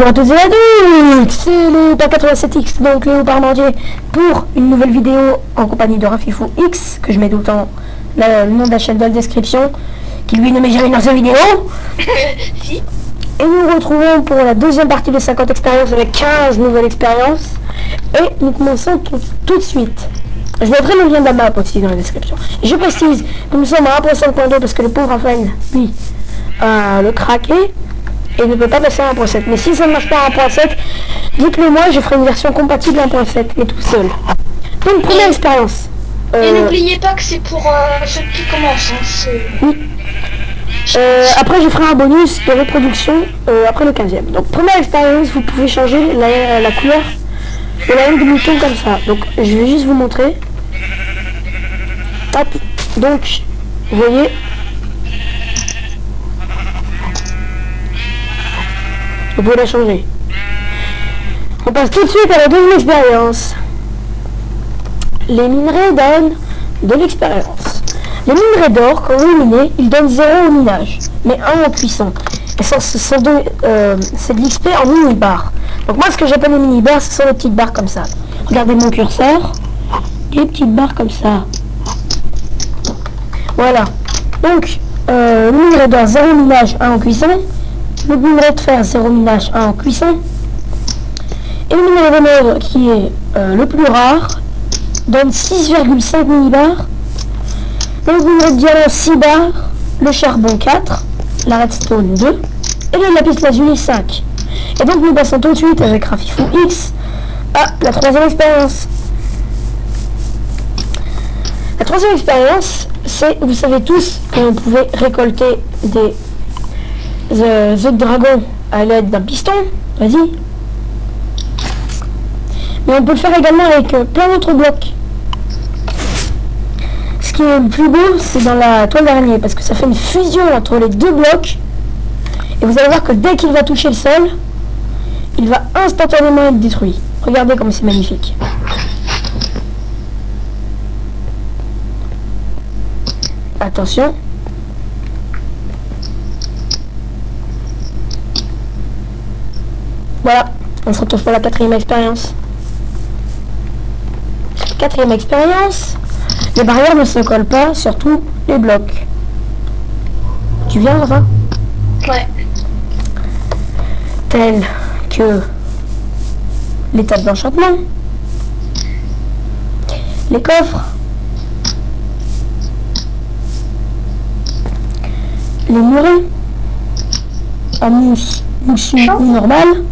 Bonjour à tous et à toutes, c'est le 87X, donc Léo Parmentier, pour une nouvelle vidéo en compagnie de Rafifou X, que je mets tout le temps le nom de la chaîne dans la description, qui lui ne met jamais dans sa vidéo. Et nous retrouvons pour la deuxième partie de 50 expériences avec 15 nouvelles expériences. Et nous commençons tout de suite. Je mettrai le lien de la map aussi dans la description. Et je précise que nous sommes à 1.5.2 parce que le pauvre Raphaël, lui, a le craqué. Et ne peut pas passer à 1.7. Mais si ça ne marche pas à 1.7, dites-le moi, je ferai une version compatible 1.7, mais tout seul. Donc, première expérience. Et n'oubliez pas que c'est pour ceux qui commencent. Hein, oui. Après, je ferai un bonus de reproduction après le 15e. Donc, première expérience, vous pouvez changer la couleur de la langue du mouton comme ça. Donc, je vais juste vous montrer. Hop. Donc, vous voyez. Vous pouvez la changer. On passe tout de suite à la deuxième expérience. Les minerais donnent de l'expérience. Les minerais d'or, quand vous les minez, ils donnent 0 au minage, mais 1 en cuisson. Et ça, c'est de l'XP en mini-barres. Donc moi, ce que j'appelle les mini-barres, ce sont les petites barres comme ça. Regardez mon curseur. Des petites barres comme ça. Voilà. Donc, le minerai d'or, 0 minage, 1 en cuisson. Le minerai de fer, 0 minage, 1 en cuisson. Et le minerai de mer, qui est le plus rare, donne 6,5 millibars. Le minerai de diamant, 6 barres. Le charbon, 4. La redstone, 2. Et le lapis lazuli, 5. Et donc nous passons tout de suite avec Rafifou X à la troisième expérience. La troisième expérience, c'est, vous savez tous, que vous pouvez récolter des œufs de dragon à l'aide d'un piston. Vas-y. Mais on peut le faire également avec plein d'autres blocs. Ce qui est le plus beau, c'est dans la toile d'araignée, parce que ça fait une fusion entre les deux blocs. Et vous allez voir que dès qu'il va toucher le sol, il va instantanément être détruit. Regardez comme c'est magnifique. Attention. Voilà, on se retrouve pour la quatrième expérience. Quatrième expérience. Les barrières ne se collent pas sur tous les blocs. Tu viens, enfin? ouais. Telles que les tables d'enchantement, les coffres, les murets en mousse ou normale,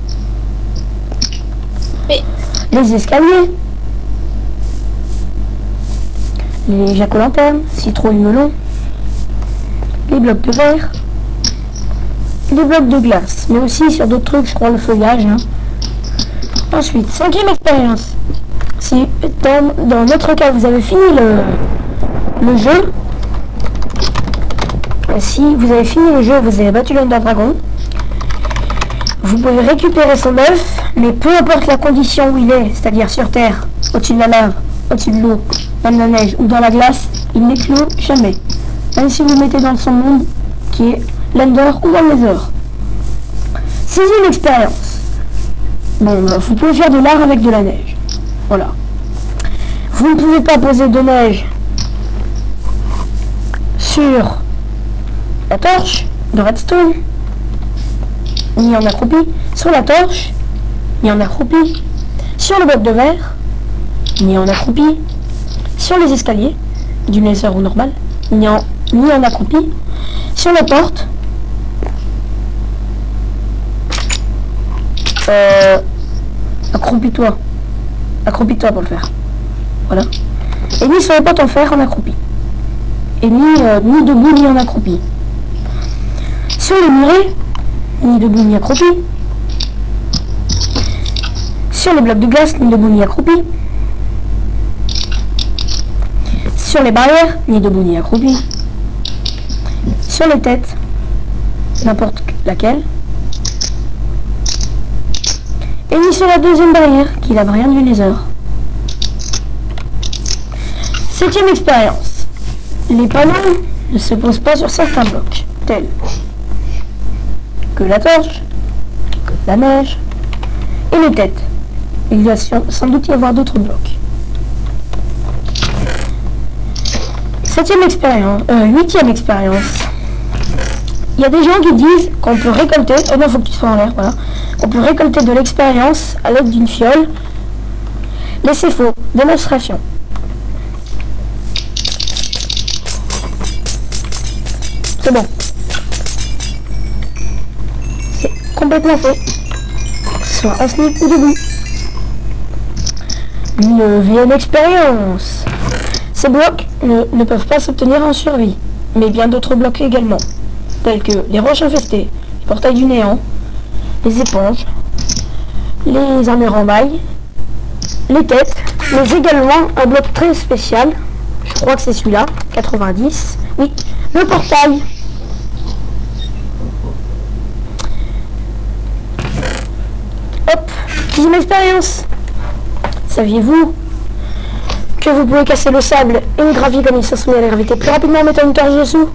les escaliers, les jack-o'-lanternes, citrouille, melon, les blocs de verre, les blocs de glace, mais aussi sur d'autres trucs, je crois le feuillage. Hein. Ensuite, cinquième expérience. Si dans notre cas vous avez fini le jeu, si vous avez fini le jeu, vous avez battu l'Ender Dragon, vous pouvez récupérer son œuf, mais peu importe la condition où il est, c'est-à-dire sur Terre, au-dessus de la lave, au-dessus de l'eau, dans la neige ou dans la glace, il n'éclot jamais. Même si vous le mettez dans son monde, qui est l'Ender ou dans le Nether. Sixième expérience. Bon, vous pouvez faire de l'art avec de la neige. Voilà. Vous ne pouvez pas poser de neige sur la torche de redstone, ni en accroupi, sur la torche, ni en accroupi, sur le bloc de verre, ni en accroupi, sur les escaliers, du nether ou normal, ni en accroupi, sur la porte, accroupis-toi pour le faire, voilà, et ni sur les portes en fer en accroupi, et ni debout ni en accroupi. Sur les murets, ni debout ni accroupi. Sur les blocs de glace, ni debout ni accroupi. Sur les barrières, ni debout ni accroupi. Sur les têtes, n'importe laquelle. Et ni sur la deuxième barrière, qui est la barrière du Nether. Septième expérience. Les panneaux ne se posent pas sur certains blocs, tels que la torche, la neige et les têtes. Il va sans doute y avoir d'autres blocs. 7e expérience, 8e expérience. Il y a des gens qui disent qu'on peut récolter, oh non, faut que tu sois en l'air, voilà. On peut récolter de l'expérience à l'aide d'une fiole. Mais c'est faux. Démonstration. C'est bon. C'est complètement fait. Soit en sneak ou debout. 9e expérience. Ces blocs ne peuvent pas s'obtenir en survie, mais bien d'autres blocs également, tels que les roches infestées, les portails du néant, les éponges, les armures en maille, les têtes, mais également un bloc très spécial, je crois que c'est celui-là, 90, oui, le portail. Hop, 10e expérience. Saviez-vous que vous pouvez casser le sable et le gravier comme il se soumet à la gravité plus rapidement en mettant une torche dessous?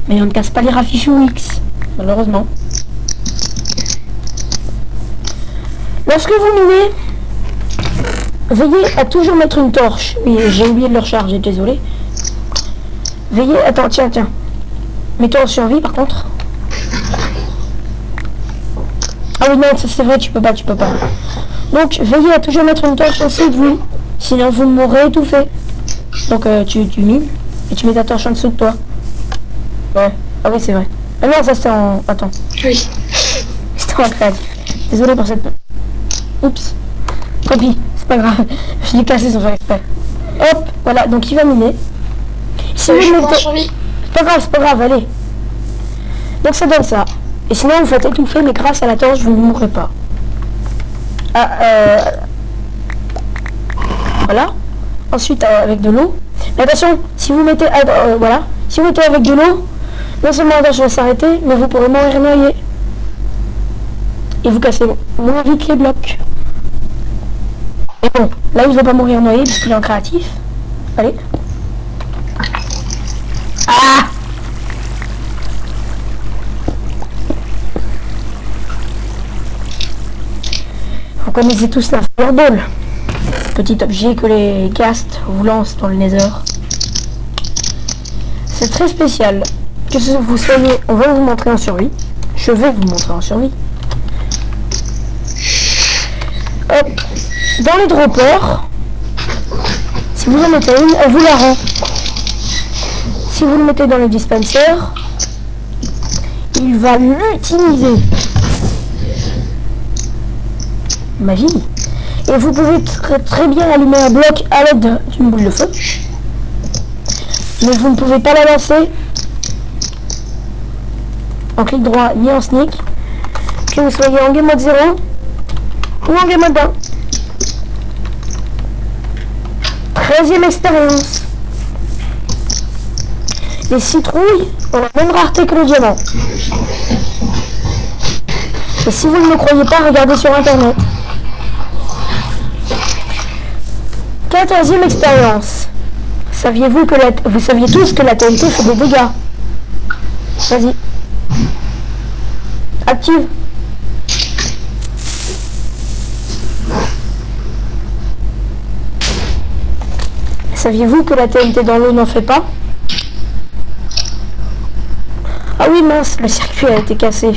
Mais on ne casse pas les Rafichou X, malheureusement. Lorsque vous minez, veillez à toujours mettre une torche. Oui, j'ai oublié de le recharger, désolé. Veillez, attends, tiens. Mets-toi en survie par contre. Ah oui, non, ça c'est vrai, tu peux pas. Donc, veillez à toujours mettre une torche en dessous de vous. Sinon, vous mourrez étouffé. Donc, tu mines et tu mets ta torche en dessous de toi. Ouais. Ah oui, c'est vrai. Ah non, ça c'était en... Attends. Oui. C'était en créatif. Désolé pour cette... Oups. Copie. C'est pas grave. Je l'ai cassé sans faire exprès. Hop. Voilà. Donc, il va miner. Si vous le mettez... C'est pas grave. Allez. Donc, ça donne ça. Et sinon, vous faites étouffer, mais grâce à la torche, vous ne mourrez pas. Voilà. Ensuite, avec de l'eau. Mais attention, si vous mettez... voilà. Si vous mettez avec de l'eau, non seulement la torche va s'arrêter, mais vous pourrez mourir noyé. Et vous cassez moins vite les blocs. Et bon, là, il ne va pas mourir noyé, parce qu'il est en créatif. Allez. Ah! Vous connaissez tous la Fireball, petit objet que les Ghasts vous lancent dans le Nether. C'est très spécial. Que vous soyez, on va vous montrer en survie. Je vais vous montrer en survie. Hop. Dans les droppers, si vous en mettez une, elle vous la rend. Si vous le mettez dans le dispenser, il va l'utiliser. Magie. Et vous pouvez très bien allumer un bloc à l'aide d'une boule de feu. Mais vous ne pouvez pas la lancer en clic droit ni en sneak. Que vous soyez en game mode 0 ou en game mode 1. 13e expérience. Les citrouilles ont la même rareté que le diamant. Et si vous ne me croyez pas, regardez sur internet. 14e expérience. Saviez-vous que vous saviez tous que la TNT fait des dégâts? Vas-y. Active. Saviez-vous que la TNT dans l'eau n'en fait pas? Ah oui, mince, le circuit a été cassé.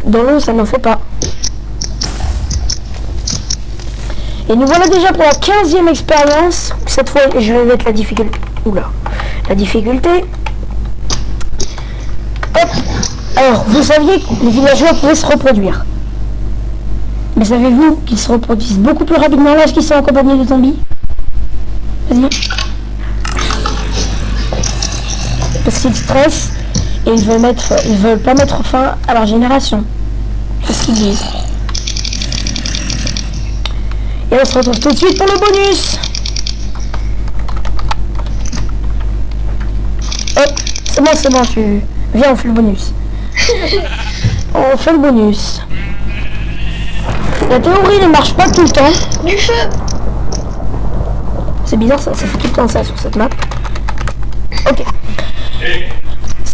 Dans l'eau, ça n'en fait pas. Et nous voilà déjà pour la 15e expérience. Cette fois, je vais mettre la difficulté. Oula. La difficulté. Hop. Alors, vous saviez que les villageois pouvaient se reproduire. Mais savez-vous qu'ils se reproduisent beaucoup plus rapidement lorsqu'ils sont accompagnés de zombies? Vas-y. Parce qu'ils stressent et ils veulent pas mettre fin à leur génération. C'est ce qu'ils disent. Et on se retrouve tout de suite pour le bonus. Hop, c'est bon, tu... Viens, on fait le bonus. On fait le bonus. La théorie ne marche pas tout le temps. Du feu. C'est bizarre, ça fait tout le temps ça sur cette map. Ok.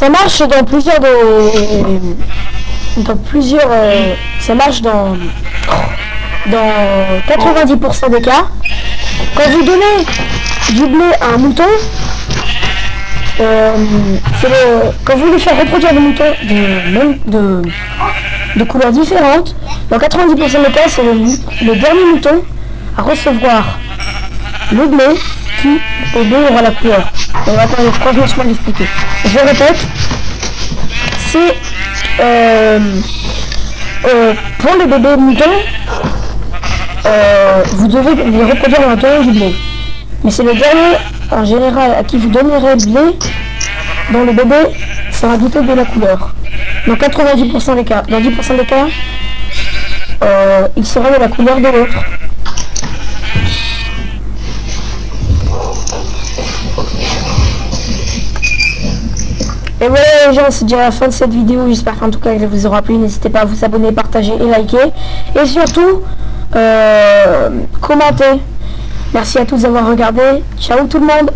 Ça marche dans plusieurs ça marche dans 90% des cas. Quand vous donnez du blé à un mouton, quand vous lui faites reproduire des moutons de couleurs différentes, dans 90% des cas, c'est le dernier mouton à recevoir le blé qui, au blé, aura la couleur. On va attendre 3 minutes l'expliquer. Je répète, c'est pour les bébés moutons, vous devez les reproduire en donnant du blé. Mais c'est le dernier, en général, à qui vous donnerez le blé, dont le bébé sera douté de la couleur. Dans 90% des cas. Dans 10% des cas, il sera de la couleur de l'autre. Et voilà les gens, c'est déjà la fin de cette vidéo. J'espère qu'en tout cas elle vous aura plu. N'hésitez pas à vous abonner, partager et liker. Et surtout, commentez. Merci à tous d'avoir regardé. Ciao tout le monde.